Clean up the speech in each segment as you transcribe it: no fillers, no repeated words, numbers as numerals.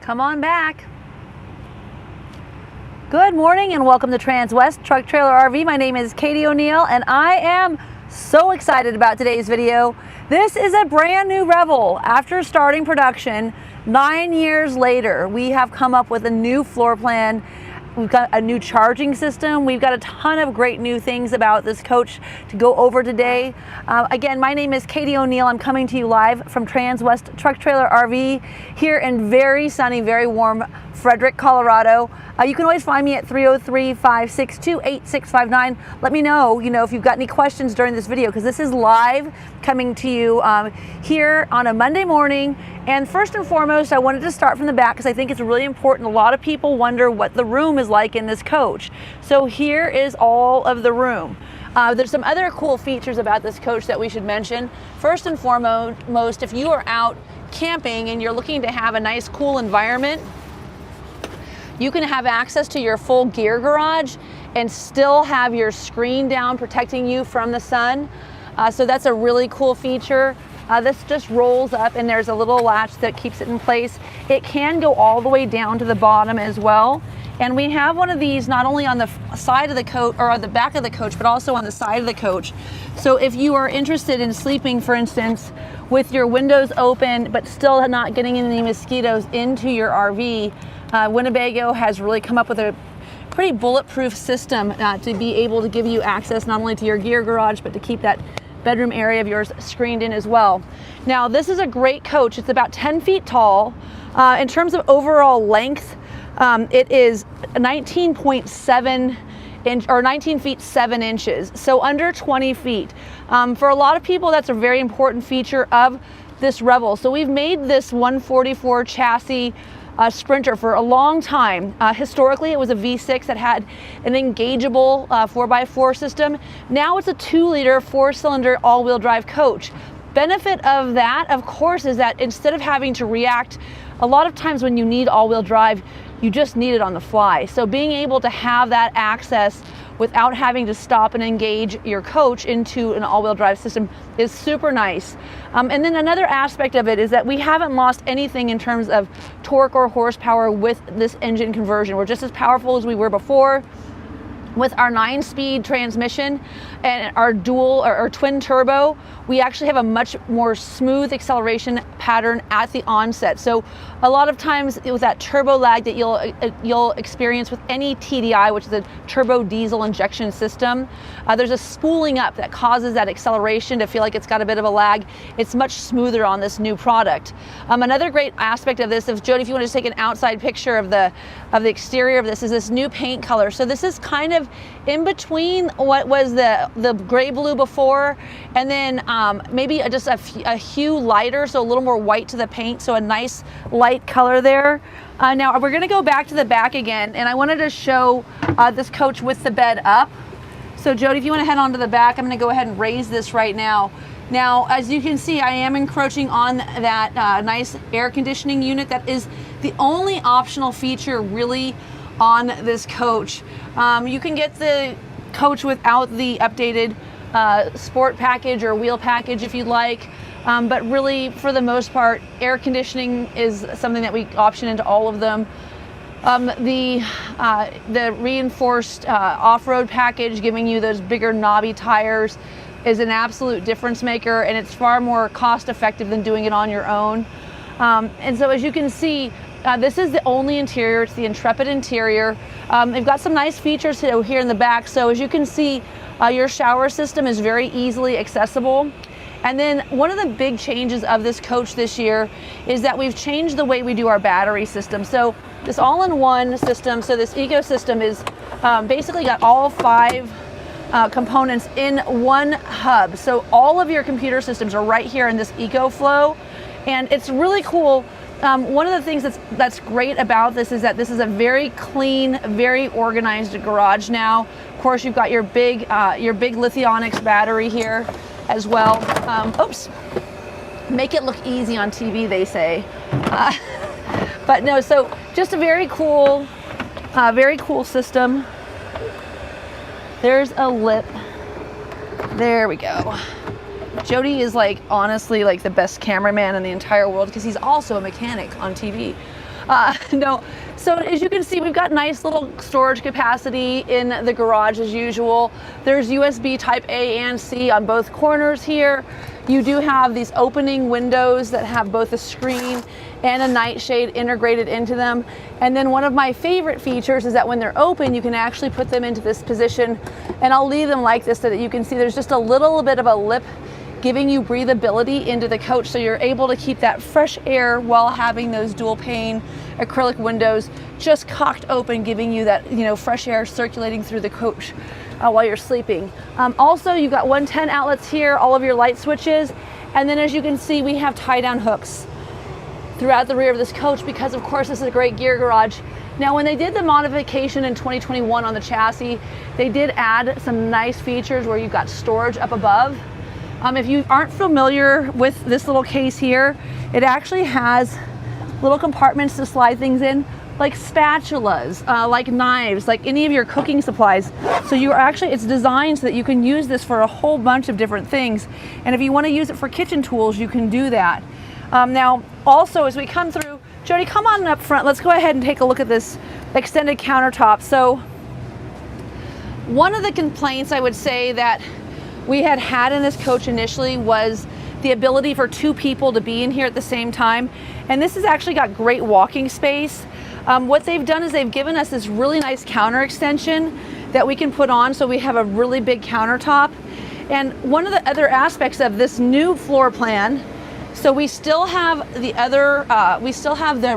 Come on back. Good morning and welcome to Transwest Truck Trailer RV. My name is Katie O'Neill and I am so excited about today's video. This is a brand new Revel. After starting production 9 years later, we have come up with a new floor plan. We've got a new charging system. We've got a ton of great new things about this coach to go over today. Again, my name is Katie O'Neill. I'm coming to you live from Transwest Truck Trailer RV here in very sunny, very warm Frederick, Colorado. You can always find me at 303-562-8659. Let me know, if you've got any questions during this video, because this is live coming to you here on a Monday morning. And first and foremost, I wanted to start from the back because I think it's really important. A lot of people wonder what the room is like in this coach. So here is all of the room. There's some other cool features about this coach that we should mention. First and foremost, if you are out camping and you're looking to have a nice, cool environment, you can have access to your full gear garage and still have your screen down protecting you from the sun. So that's a really cool feature. This just rolls up and there's a little latch that keeps it in place. It can go all the way down to the bottom as well. And we have one of these not only on the side of the coach or on the back of the coach, but also on the side of the coach. So if you are interested in sleeping, for instance, with your windows open, but still not getting any mosquitoes into your RV, Winnebago has really come up with a pretty bulletproof system to be able to give you access not only to your gear garage, but to keep that bedroom area of yours screened in as well. Now, this is a great coach. It's about 10 feet tall. In terms of overall length, it is 19.7 inch or 19 feet 7 inches, so under 20 feet. For a lot of people, that's a very important feature of this Revel. So we've made this 144 chassis Sprinter for a long time. Historically, it was a V6 that had an engageable 4x4 system. Now it's a 2-liter 4-cylinder all-wheel drive coach. Benefit of that, of course, is that instead of having to react, a lot of times when you need all-wheel drive, you just need it on the fly. So being able to have that access without having to stop and engage your coach into an all-wheel drive system is super nice. And then another aspect of it is that we haven't lost anything in terms of torque or horsepower with this engine conversion. We're just as powerful as we were before. With our 9-speed transmission and our dual or twin turbo, we actually have a much more smooth acceleration pattern at the onset. So a lot of times with that turbo lag that you'll experience with any TDI, which is a turbo diesel injection system, there's a spooling up that causes that acceleration to feel like it's got a bit of a lag. It's much smoother on this new product. Another great aspect of this, Jody, if you want to just take an outside picture of the exterior of this, is this new paint color. So this is kind of in between what was the gray blue before, and then maybe just a hue lighter, so a little more white to the paint, so a nice light color there. Now we're going to go back to the back again, and I wanted to show this coach with the bed up. So Jody, if you want to head on to the back, I'm going to go ahead and raise this right now. Now, as you can see, I am encroaching on that nice air conditioning unit. That is the only optional feature really on this coach. You can get the coach without the updated sport package or wheel package if you'd like, but really for the most part, air conditioning is something that we option into all of them. The reinforced off-road package, giving you those bigger knobby tires, is an absolute difference maker, and it's far more cost effective than doing it on your own. And so as you can see, this is the only interior. It's the Intrepid interior. They've got some nice features here in the back. So as you can see, your shower system is very easily accessible. And then one of the big changes of this coach this year is that we've changed the way we do our battery system. So this all-in-one system, so this ecosystem is basically got all 5 components in one hub. So all of your computer systems are right here in this EcoFlow, and it's really cool. One of the things that's great about this is that this is a very clean, very organized garage now. Of course, you've got your big Lithionics battery here as well. Oops, make it look easy on TV, they say. But no, so just a very cool system. There's a lip. There we go. Jody is honestly the best cameraman in the entire world because he's also a mechanic on TV. No. So as you can see, we've got nice little storage capacity in the garage as usual. There's USB type A and C on both corners here. You do have these opening windows that have both a screen and a nightshade integrated into them. And then one of my favorite features is that when they're open, you can actually put them into this position. And I'll leave them like this so that you can see there's just a little bit of a lip giving you breathability into the coach, so you're able to keep that fresh air while having those dual pane acrylic windows just cocked open, giving you that, you know, fresh air circulating through the coach while you're sleeping. Also, you've got 110 outlets here, all of your light switches, and then as you can see, we have tie-down hooks throughout the rear of this coach because, of course, this is a great gear garage. Now, when they did the modification in 2021 on the chassis, they did add some nice features where you've got storage up above. If you aren't familiar with this little case here, it actually has little compartments to slide things in, like spatulas, like knives, like any of your cooking supplies. So you are actually, it's designed so that you can use this for a whole bunch of different things. And if you want to use it for kitchen tools, you can do that. Now, also, as we come through, Jody, come on up front. Let's go ahead and take a look at this extended countertop. So one of the complaints I would say that we had in this coach initially was the ability for two people to be in here at the same time. And this has actually got great walking space. What they've done is they've given us this really nice counter extension that we can put on, so we have a really big countertop. And one of the other aspects of this new floor plan, so we still have the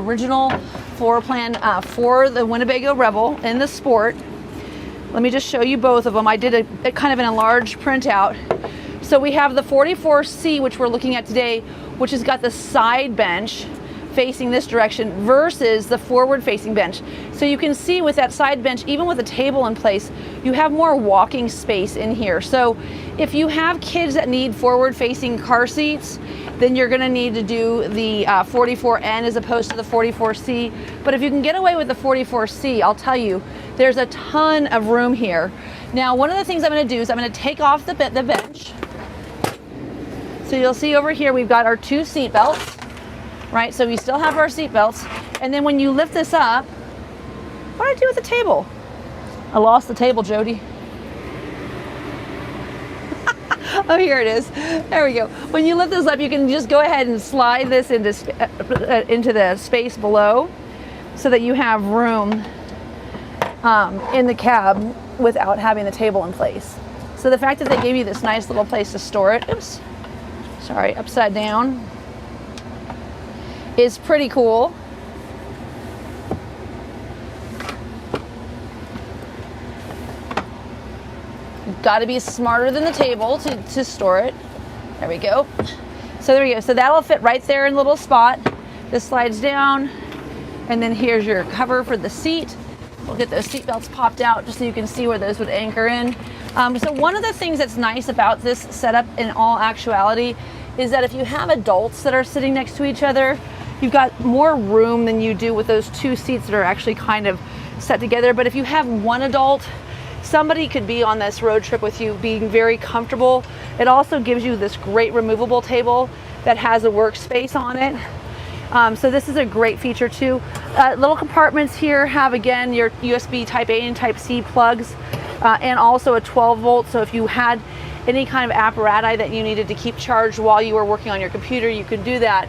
original floor plan for the Winnebago Revel and the Sport. Let me just show you both of them. I did a kind of an enlarged printout. So we have the 44C, which we're looking at today, which has got the side bench facing this direction versus the forward facing bench. So you can see with that side bench, even with a table in place, you have more walking space in here. So if you have kids that need forward facing car seats, then you're gonna need to do the 44N as opposed to the 44C. But if you can get away with the 44C, I'll tell you, there's a ton of room here. Now, one of the things I'm gonna do is I'm gonna take off the bench. So you'll see over here, we've got our two seat belts, right? So we still have our seat belts. And then when you lift this up, what did I do with the table? I lost the table, Jody. Oh, here it is. There we go. When you lift this up, you can just go ahead and slide this into the space below so that you have room in the cab without having the table in place. So the fact that they gave you this nice little place to store it, oops, sorry, upside down, is pretty cool. You've got to be smarter than the table to store it. There we go. So there we go. So that'll fit right there in a little spot. This slides down, and then here's your cover for the seat. We'll get those seat belts popped out just so you can see where those would anchor in. So one of the things that's nice about this setup in all actuality is that if you have adults that are sitting next to each other, you've got more room than you do with those two seats that are actually kind of set together. But if you have one adult, somebody could be on this road trip with you being very comfortable. It also gives you this great removable table that has a workspace on it. So this is a great feature too. Little compartments here have, again, your USB type A and type C plugs and also a 12 volt. So if you had any kind of apparatus that you needed to keep charged while you were working on your computer, you could do that.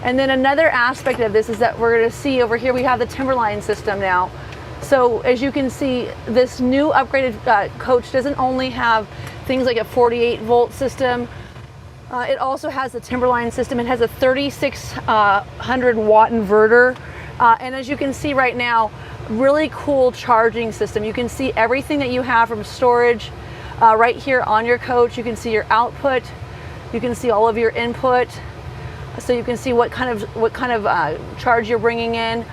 And then another aspect of this is that we're going to see over here, we have the Timberline system now. So as you can see, this new upgraded coach doesn't only have things like a 48 volt system, it also has the Timberline system. It has a 3600 watt inverter. And as you can see right now, really cool charging system. You can see everything that you have from storage right here on your coach. You can see your output. You can see all of your input. So you can see what kind of charge you're bringing in.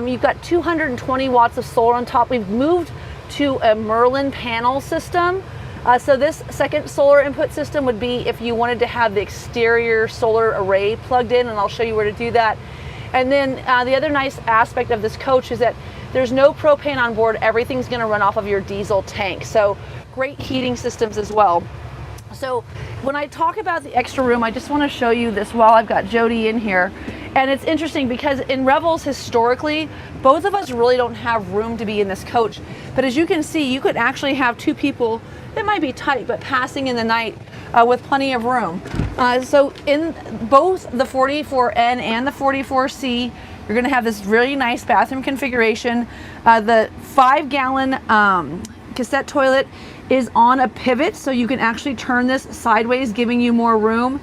You've got 220 watts of solar on top. We've moved to a Merlin panel system. So this second solar input system would be if you wanted to have the exterior solar array plugged in, and I'll show you where to do that. And then the other nice aspect of this coach is that there's no propane on board. Everything's going to run off of your diesel tank. So great heating systems as well. So when I talk about the extra room, I just want to show you this while I've got Jody in here, And it's interesting because in Revels historically, both of us really don't have room to be in this coach. But as you can see, you could actually have two people that might be tight, but passing in the night with plenty of room. So in both the 44N and the 44C, you're gonna have this really nice bathroom configuration. The 5-gallon cassette toilet is on a pivot, so you can actually turn this sideways, giving you more room.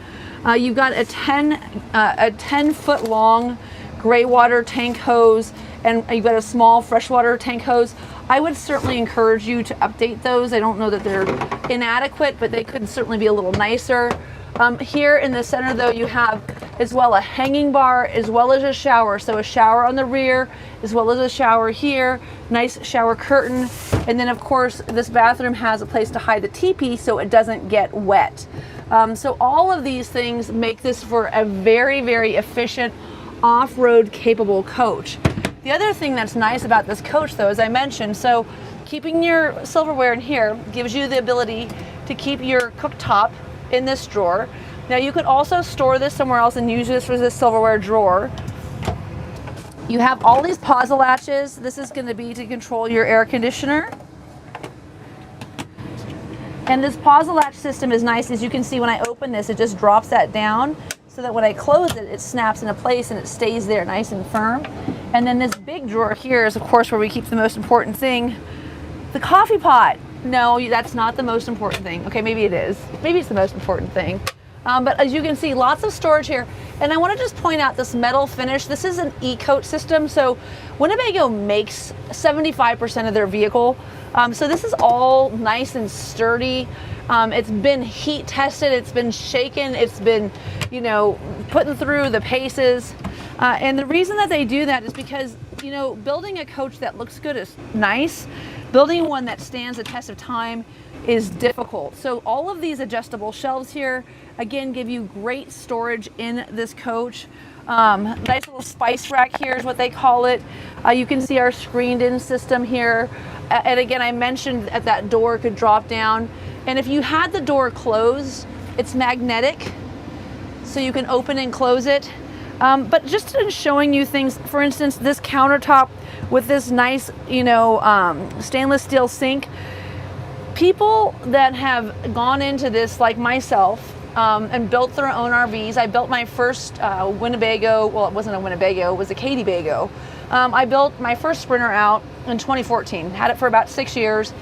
You've got a 10-foot long gray water tank hose, and you've got a small freshwater tank hose. I would certainly encourage you to update those. I don't know that they're inadequate, but they could certainly be a little nicer. Here in the center though, you have as well a hanging bar as well as a shower. So a shower on the rear as well as a shower here, nice shower curtain. And then of course this bathroom has a place to hide the teepee so it doesn't get wet. So all of these things make this for a very, very efficient off-road capable coach. The other thing that's nice about this coach though, as I mentioned, so keeping your silverware in here gives you the ability to keep your cooktop in this drawer. Now you could also store this somewhere else and use this for this silverware drawer. You have all these pause latches. This is going to be to control your air conditioner. And this pause latch system is nice. As you can see, when I open this, it just drops that down so that when I close it, it snaps into place and it stays there nice and firm. And then this big drawer here is of course where we keep the most important thing, the coffee pot. No, that's not the most important thing. Okay, maybe it is. Maybe it's the most important thing. But as you can see, lots of storage here. And I want to just point out this metal finish. This is an e-coat system. So Winnebago makes 75% of their vehicle. So this is all nice and sturdy. It's been heat tested. It's been shaken. It's been, you know, putting through the paces. And the reason that they do that is because, you know, building a coach that looks good is nice. Building one that stands the test of time is difficult. So all of these adjustable shelves here, again, give you great storage in this coach. Nice little spice rack here is what they call it. You can see our screened in system here. And again, I mentioned that door could drop down. And if you had the door closed, it's magnetic, so you can open and close it. But just in showing you things, for instance, this countertop with this nice, you know, stainless steel sink. People that have gone into this, like myself, and built their own RVs. I built my first Winnebago. Well, it wasn't a Winnebago, it was a AWD. I built my first Sprinter out in 2014. Had it for about 6 years.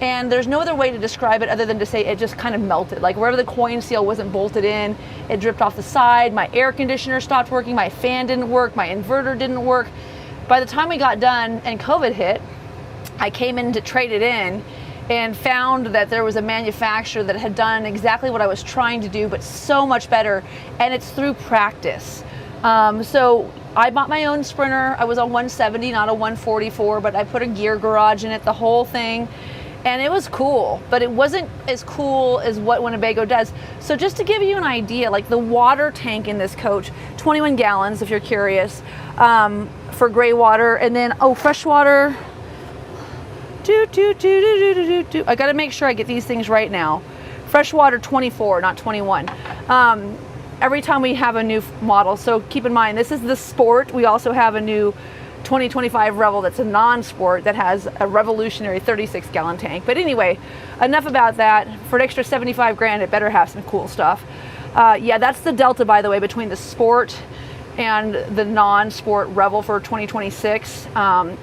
And there's no other way to describe it other than to say it just kind of melted. Like wherever the coin seal wasn't bolted in, it dripped off the side. My air conditioner stopped working. My fan didn't work. My inverter didn't work. By the time we got done and COVID hit, I came in to trade it in and found that there was a manufacturer that had done exactly what I was trying to do, but so much better. And it's through practice. So I bought my own Sprinter. I was on 170, not a 144, but I put a gear garage in it, the whole thing. And it was cool, but it wasn't as cool as what Winnebago does. So just to give you an idea, like the water tank in this coach, 21 gallons if you're curious, for gray water, and then, oh, fresh water. I gotta make sure I get these things right now. Fresh water 24, not 21. Every time we have a new model, so keep in mind, this is the Sport. We also have a new 2025 Revel that's a non-sport that has a revolutionary 36-gallon tank. But anyway, enough about that. For an extra 75 grand, it better have some cool stuff. Yeah, that's the delta, by the way, between the Sport and the non-sport Revel for 2026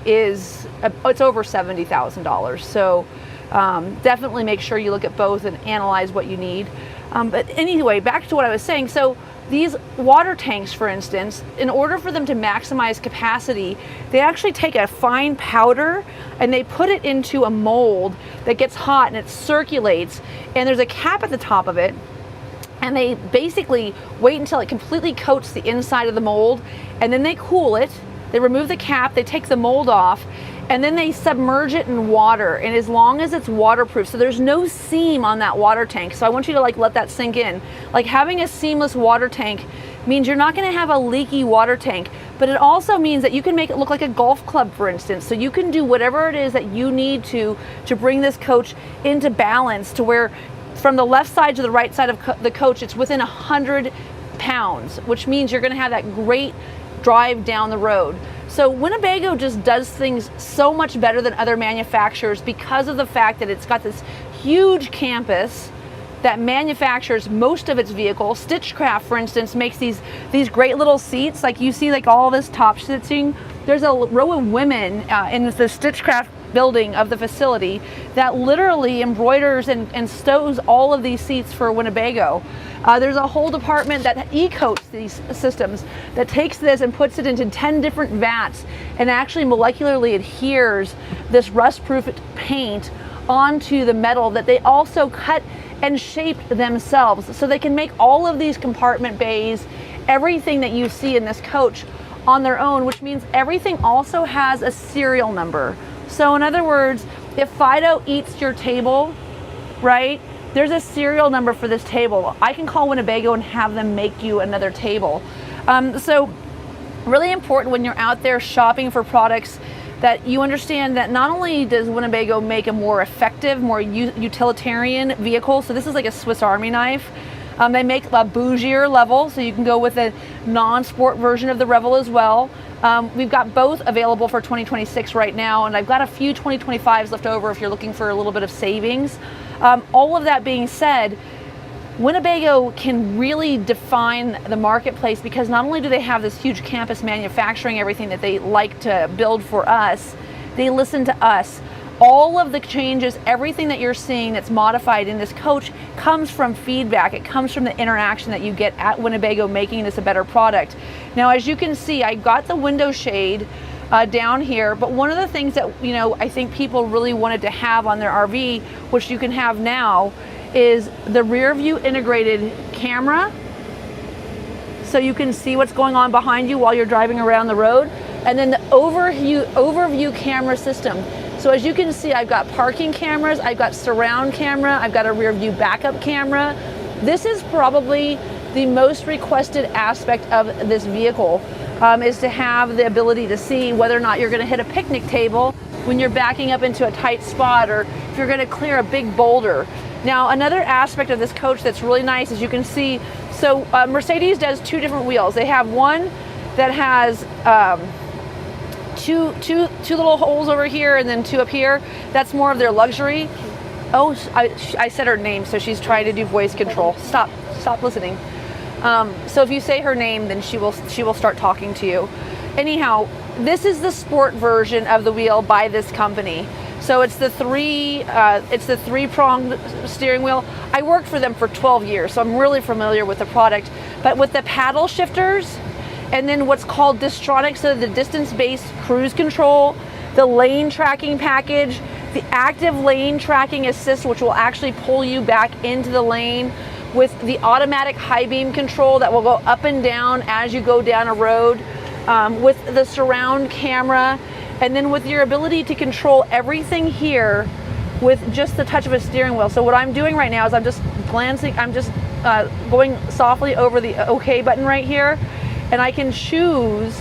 it's over $70,000. So definitely make sure you look at both and analyze what you need. But anyway, back to what I was saying. So these water tanks, for instance, in order for them to maximize capacity, they actually take a fine powder and they put it into a mold that gets hot and it circulates, and there's a cap at the top of it, and they basically wait until it completely coats the inside of the mold, and then they cool it. They remove the cap, they take the mold off, and then they submerge it in water, and as long as it's waterproof, so there's no seam on that water tank. So I want you to let that sink in. Like having a seamless water tank means you're not gonna have a leaky water tank, but it also means that you can make it look like a golf club, for instance. So you can do whatever it is that you need to bring this coach into balance to where from the left side to the right side of the coach, it's within 100 pounds, which means you're gonna have that great drive down the road. So Winnebago just does things so much better than other manufacturers because of the fact that it's got this huge campus that manufactures most of its vehicles. Stitchcraft, for instance, makes these great little seats. Like you see, like all this top stitching. There's a row of women in the Stitchcraft building of the facility that literally embroiders and stows all of these seats for Winnebago. There's a whole department that e-coats these systems, that takes this and puts it into 10 different vats and actually molecularly adheres this rust-proof paint onto the metal that they also cut and shaped themselves, so they can make all of these compartment bays, everything that you see in this coach, on their own, which means everything also has a serial number. So in other words, if Fido eats your table, right, there's a serial number for this table. I can call Winnebago and have them make you another table. So really important when you're out there shopping for products that you understand that not only does Winnebago make a more effective, more utilitarian vehicle, so this is like a Swiss Army knife. They make a bougier level, so you can go with a non-sport version of the Revel as well. We've got both available for 2026 right now, and I've got a few 2025s left over if you're looking for a little bit of savings. All of that being said, Winnebago can really define the marketplace because not only do they have this huge campus manufacturing everything that they like to build for us, they listen to us. All of the changes, everything that you're seeing that's modified in this coach comes from feedback. It comes from the interaction that you get at Winnebago making this a better product. Now, as you can see, I got the window shade down here, but one of the things that I think people really wanted to have on their RV, which you can have now, is the rear view integrated camera, so you can see what's going on behind you while you're driving around the road, and then the overview camera system. So as you can see, I've got parking cameras, I've got surround camera, I've got a rear view backup camera. This is probably the most requested aspect of this vehicle, is to have the ability to see whether or not you're going to hit a picnic table when you're backing up into a tight spot, or if you're going to clear a big boulder. Now, another aspect of this coach that's really nice, as you can see, so Mercedes does two different wheels. They have one that has two little holes over here and then two up here. That's more of their luxury. Oh, I said her name, so she's trying to do voice control. Stop listening. So if you say her name, then she will start talking to you. Anyhow, this is the sport version of the wheel by this company. So it's the three-pronged steering wheel. I worked for them for 12 years, so I'm really familiar with the product. But with the paddle shifters, and then what's called Distronic, so the distance-based cruise control, the lane tracking package, the active lane tracking assist, which will actually pull you back into the lane, with the automatic high beam control that will go up and down as you go down a road, with the surround camera, and then with your ability to control everything here with just the touch of a steering wheel. So what I'm doing right now is I'm just going softly over the OK button right here, and I can choose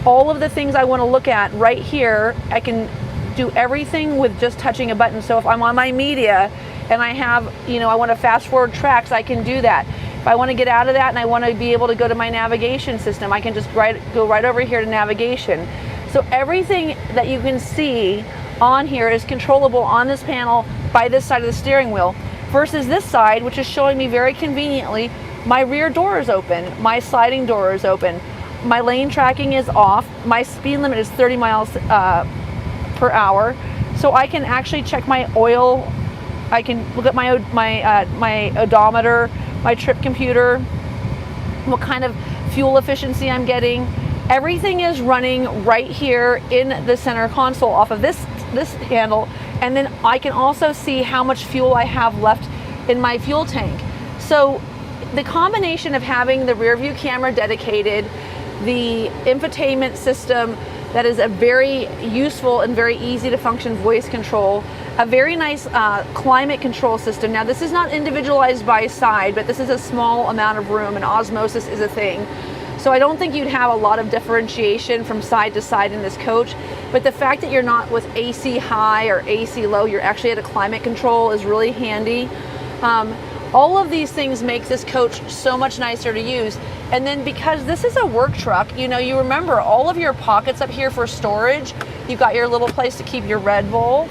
all of the things I want to look at right here. I can do everything with just touching a button. So if I'm on my media and I have, I want to fast forward tracks, I can do that. If I want to get out of that and I want to be able to go to my navigation system, I can just go right over here to navigation. So everything that you can see on here is controllable on this panel by this side of the steering wheel, versus this side, which is showing me very conveniently my rear door is open, my sliding door is open, my lane tracking is off, my speed limit is 30 miles per hour, so I can actually check my oil, I can look at my odometer, my trip computer, what kind of fuel efficiency I'm getting. Everything is running right here in the center console off of this handle, and then I can also see how much fuel I have left in my fuel tank. So the combination of having the rear view camera dedicated, the infotainment system that is a very useful and very easy to function voice control, a very nice climate control system. Now, this is not individualized by side, but this is a small amount of room, and osmosis is a thing. So I don't think you'd have a lot of differentiation from side to side in this coach, but the fact that you're not with AC high or AC low, you're actually at a climate control is really handy. All of these things make this coach so much nicer to use. And then because this is a work truck, you know, you remember all of your pockets up here for storage. You've got your little place to keep your Red Bull.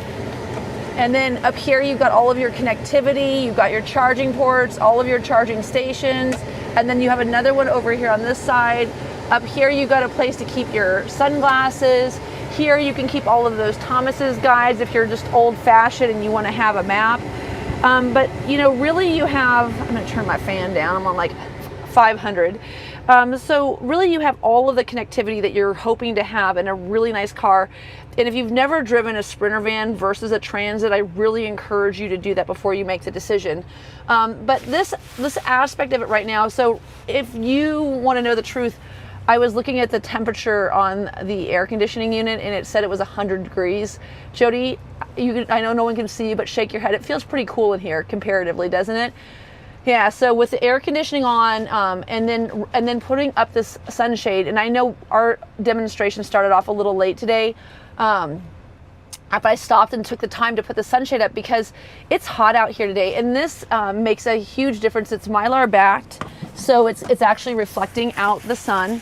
And then up here, you've got all of your connectivity. You've got your charging ports, all of your charging stations. And then you have another one over here on this side. Up here, you've got a place to keep your sunglasses. Here, you can keep all of those Thomas's guides if you're just old fashioned and you want to have a map. But you know, really you have, I'm gonna turn my fan down, I'm on like 500. So really you have all of the connectivity that you're hoping to have in a really nice car. And if you've never driven a Sprinter van versus a Transit, I really encourage you to do that before you make the decision. But this aspect of it right now, so if you want to know the truth, I was looking at the temperature on the air conditioning unit and it said it was 100 degrees. Jody, I know no one can see you, but shake your head. It feels pretty cool in here comparatively, doesn't it? Yeah, so with the air conditioning on and then putting up this sunshade, and I know our demonstration started off a little late today, but I stopped and took the time to put the sunshade up because it's hot out here today, and this makes a huge difference. It's Mylar backed, so it's actually reflecting out the sun.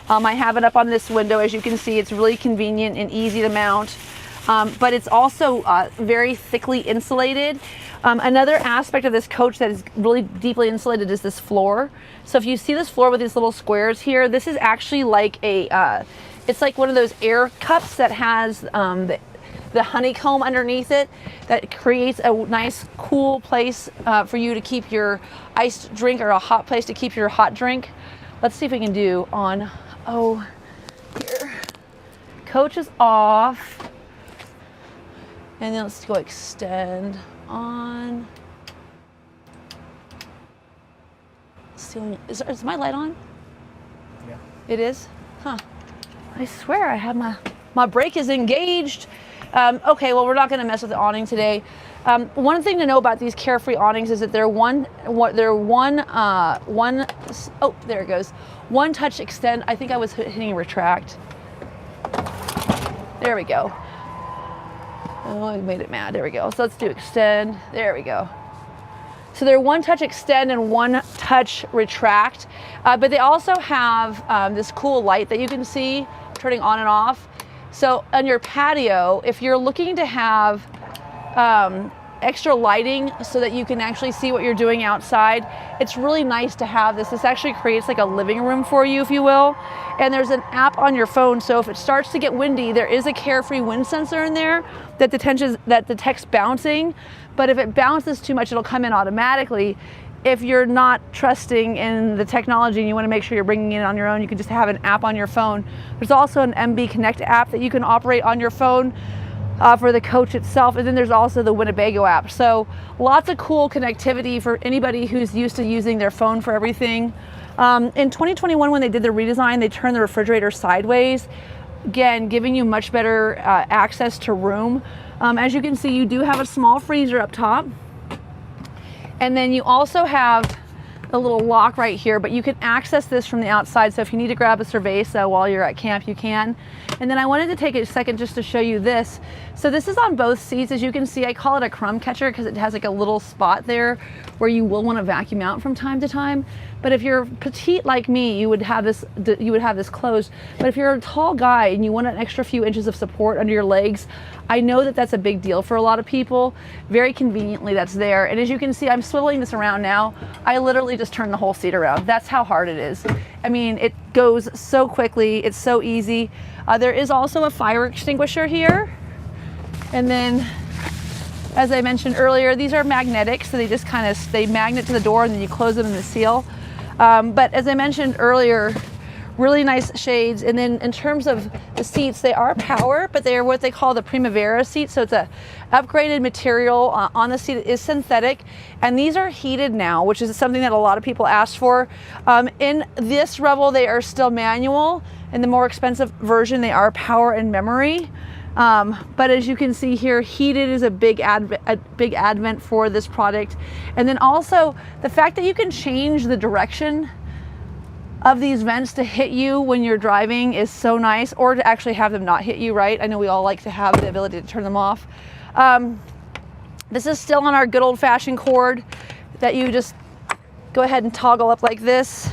I have it up on this window, as you can see. It's really convenient and easy to mount, but it's also very thickly insulated. Another aspect of this coach that is really deeply insulated is this floor. So if you see this floor with these little squares here, this is actually like a, it's like one of those air cups that has the honeycomb underneath it that creates a nice cool place for you to keep your iced drink, or a hot place to keep your hot drink. Let's see if we can do on, oh, here. Coach is off. And then let's go extend on. Ceiling, is my light on? Yeah. It is? Huh. I swear I have my brake is engaged. Okay, well, we're not gonna mess with the awning today. One thing to know about these Carefree awnings is that they're one touch extend. I think I was hitting retract. There we go. Oh, I made it mad. There we go. So let's do extend. There we go. So they're one touch extend and one touch retract, but they also have this cool light that you can see turning on and off. So on your patio, if you're looking to have extra lighting so that you can actually see what you're doing outside, it's really nice to have this. This actually creates like a living room for you, if you will. And there's an app on your phone, so if it starts to get windy, there is a Carefree wind sensor in there that detects bouncing. But if it bounces too much, it'll come in automatically. If you're not trusting in the technology and you want to make sure you're bringing it on your own, you can just have an app on your phone. There's also an MB Connect app that you can operate on your phone for the coach itself, and then there's also the Winnebago app. So lots of cool connectivity for anybody who's used to using their phone for everything. In 2021, when they did the redesign, they turned the refrigerator sideways, again, giving you much better access to room. As you can see, you do have a small freezer up top. And then you also have a little lock right here, but you can access this from the outside. So if you need to grab a cerveza while you're at camp, you can. And then I wanted to take a second just to show you this. So this is on both seats. As you can see, I call it a crumb catcher because it has like a little spot there where you will want to vacuum out from time to time. But if you're petite like me, you would have this closed. But if you're a tall guy and you want an extra few inches of support under your legs, I know that that's a big deal for a lot of people. Very conveniently, that's there. And as you can see, I'm swiveling this around now. I literally just turn the whole seat around. That's how hard it is. I mean, it goes so quickly. It's so easy. There is also a fire extinguisher here. And then, as I mentioned earlier, these are magnetic, so they just kind of, they magnet to the door and then you close them in the seal. But as I mentioned earlier, really nice shades. And then in terms of the seats, they are power, but they are what they call the Primavera seat. So it's a upgraded material on the seat. It is synthetic, and these are heated now, which is something that a lot of people asked for. In this Revel, they are still manual. In the more expensive version, they are power and memory. But as you can see here, heated is a big advent for this product. And then also the fact that you can change the direction of these vents to hit you when you're driving is so nice, or to actually have them not hit you, right? I know we all like to have the ability to turn them off. This is still on our good old-fashioned cord. that you just go ahead and toggle up like this.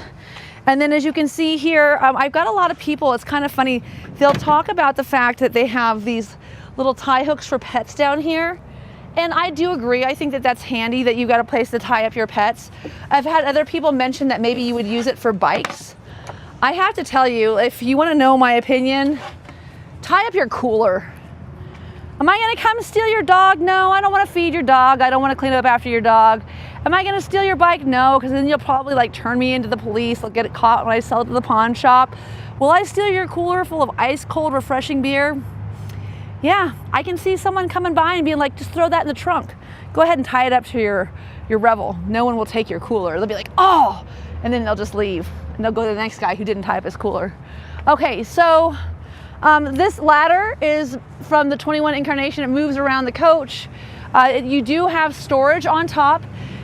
And then as you can see here, I've got a lot of people, it's kind of funny, they'll talk about the fact that they have these little tie hooks for pets down here. And I do agree, I think that that's handy that you got a place to tie up your pets. I've had other people mention that maybe you would use it for bikes. I have to tell you, if you want to know my opinion, tie up your cooler. Am I gonna come steal your dog? No, I don't want to feed your dog. I don't want to clean up after your dog. Am I gonna steal your bike? No, because then you'll probably like turn me into the police. I'll get it caught when I sell it to the pawn shop. Will I steal your cooler full of ice cold refreshing beer? Yeah, I can see someone coming by and being like, just throw that in the trunk. Go ahead and tie it up to your Revel. No one will take your cooler. They'll be like, oh, and then they'll just leave. And they'll go to the next guy who didn't tie up his cooler. Okay, so this ladder is from the 21 incarnation. It moves around the coach. You do have storage on top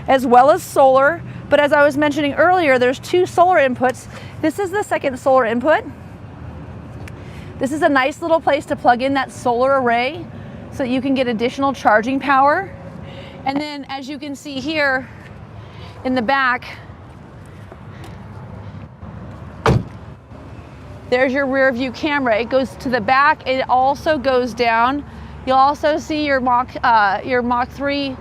as well as solar, but as I was mentioning earlier, there's 2 solar inputs. This is the second solar input. This is a nice little place to plug in that solar array so that you can get additional charging power. And then as you can see here in the back, there's your rear view camera. It goes to the back. It also goes down. You'll also see your Mach 3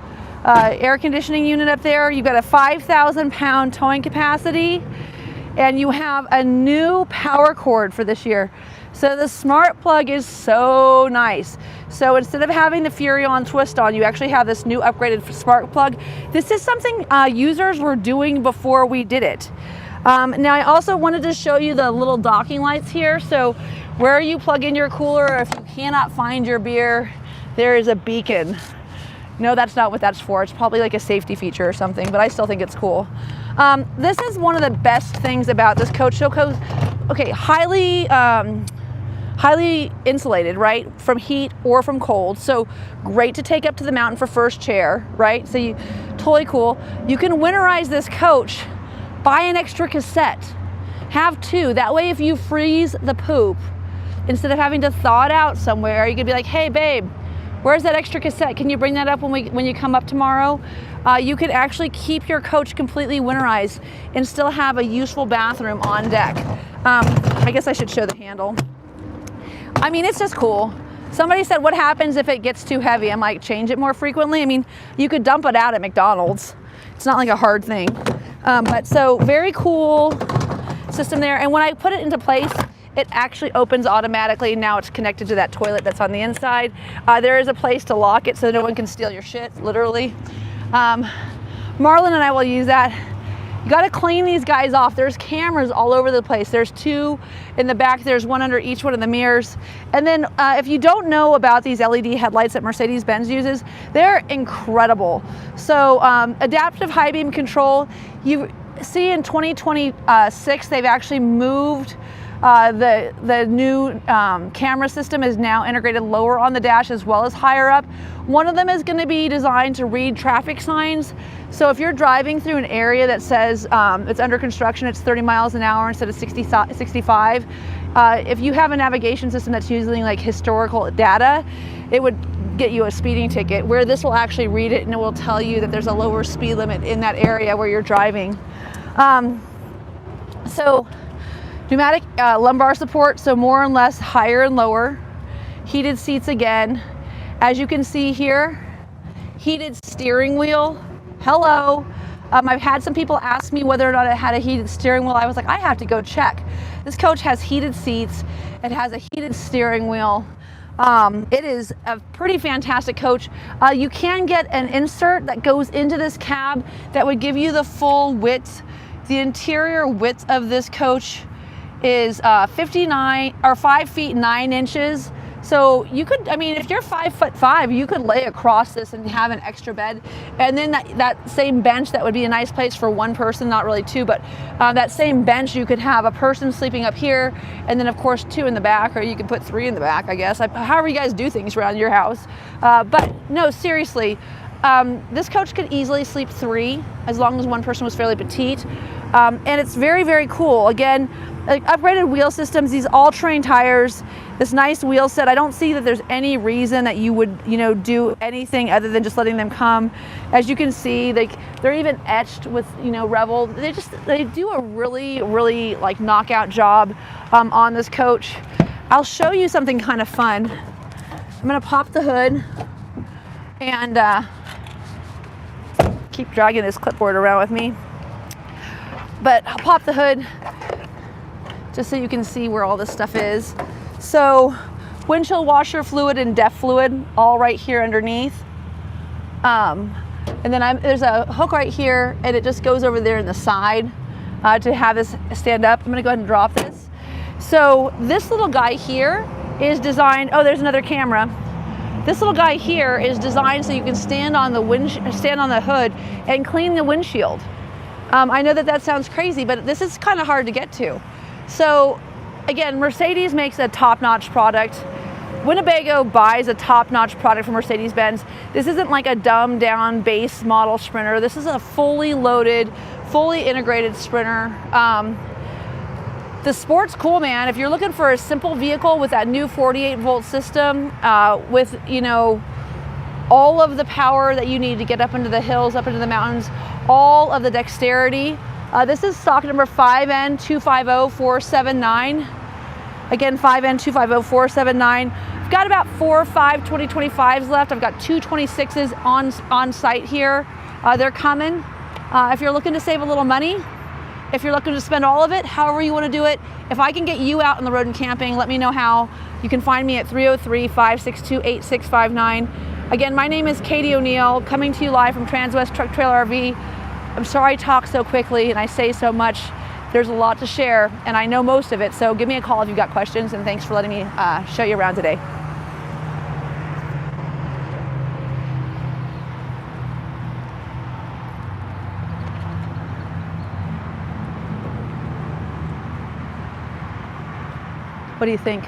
air conditioning unit up there. You've got a 5,000 pound towing capacity, and you have a new power cord for this year. So the smart plug is so nice. So instead of having the Furrion twist on, you actually have this new upgraded smart plug. This is something users were doing before we did it. Now I also wanted to show you the little docking lights here. So where you plug in your cooler, if you cannot find your beer, there is a beacon. No, that's not what that's for. It's probably like a safety feature or something, but I still think it's cool. This is one of the best things about this coach. So, okay, highly insulated, right? From heat or from cold. So great to take up to the mountain for first chair, right? So you, totally cool. You can winterize this coach. Buy an extra cassette. Have 2. That way if you freeze the poop, instead of having to thaw it out somewhere, you could be like, hey babe, where's that extra cassette? Can you bring that up when you come up tomorrow? You could actually keep your coach completely winterized and still have a useful bathroom on deck. I guess I should show the handle. I mean, it's just cool. Somebody said, what happens if it gets too heavy? I'm like, change it more frequently. I mean, you could dump it out at McDonald's. It's not like a hard thing. But so very cool system there. And when I put it into place, it actually opens automatically. Now it's connected to that toilet that's on the inside. There is a place to lock it so no one can steal your shit, literally. Marlon and I will use that. You gotta clean these guys off. There's cameras all over the place. There's 2 in the back. There's 1 under each one of the mirrors. And then if you don't know about these LED headlights that Mercedes-Benz uses, they're incredible. So adaptive high beam control, you see in 2026, they've actually moved the new camera system is now integrated lower on the dash as well as higher up. One of them is going to be designed to read traffic signs. So if you're driving through an area that says it's under construction, it's 30 miles an hour instead of 65. If you have a navigation system that's using like historical data, it would get you a speeding ticket, where this will actually read it and it will tell you that there's a lower speed limit in that area where you're driving. So pneumatic lumbar support, so more and less, higher and lower. Heated seats again. As you can see here, heated steering wheel. Hello. I've had some people ask me whether or not it had a heated steering wheel. I was like, I have to go check. This coach has heated seats. It has a heated steering wheel. It is a pretty fantastic coach. You can get an insert that goes into this cab that would give you the full width. The interior width of this coach is 5 feet 9 inches. So you could, I mean, if you're 5'5", you could lay across this and have an extra bed. And then that same bench, that would be a nice place for 1 person, not really 2, but that same bench, you could have a person sleeping up here, and then of course 2 in the back, or you could put 3 in the back, I guess. However you guys do things around your house. But no, seriously, this coach could easily sleep 3, as long as 1 person was fairly petite. And it's very, very cool. Again, like upgraded wheel systems, these all-terrain tires. This nice wheel set. I don't see that there's any reason that you would, you know, do anything other than just letting them come. As you can see, they're even etched with, you know, Revel. They do a really like knockout job on this coach. I'll show you something kind of fun. I'm gonna pop the hood and keep dragging this clipboard around with me. But I'll pop the hood just so you can see where all this stuff is. So windshield washer fluid and def fluid all right here underneath. And then there's a hook right here, and it just goes over there in the side to have this stand up. I'm gonna go ahead and drop this. So this little guy here is designed, oh, there's another camera. This little guy here is designed so you can stand on the hood and clean the windshield. I know that sounds crazy, but this is kind of hard to get to. So again, Mercedes makes a top-notch product. Winnebago buys a top-notch product from Mercedes-Benz. This isn't like a dumbed-down base model Sprinter. This is a fully loaded, fully integrated Sprinter. The Sport's cool, man. If you're looking for a simple vehicle with that new 48-volt system, with, you know, all of the power that you need to get up into the hills, up into the mountains, all of the dexterity. This is stock number 5N250479. Again, 5N250479. I've got about 4 or 5 2025s left. I've got 2 26s on site here. They're coming. If you're looking to save a little money, if you're looking to spend all of it, however you want to do it, if I can get you out on the road and camping, let me know how. You can find me at 303-562-8659. Again, my name is Katie O'Neill, coming to you live from Transwest Truck Trailer RV. I'm sorry I talk so quickly and I say so much. There's a lot to share, and I know most of it, so give me a call if you've got questions, and thanks for letting me show you around today. What do you think?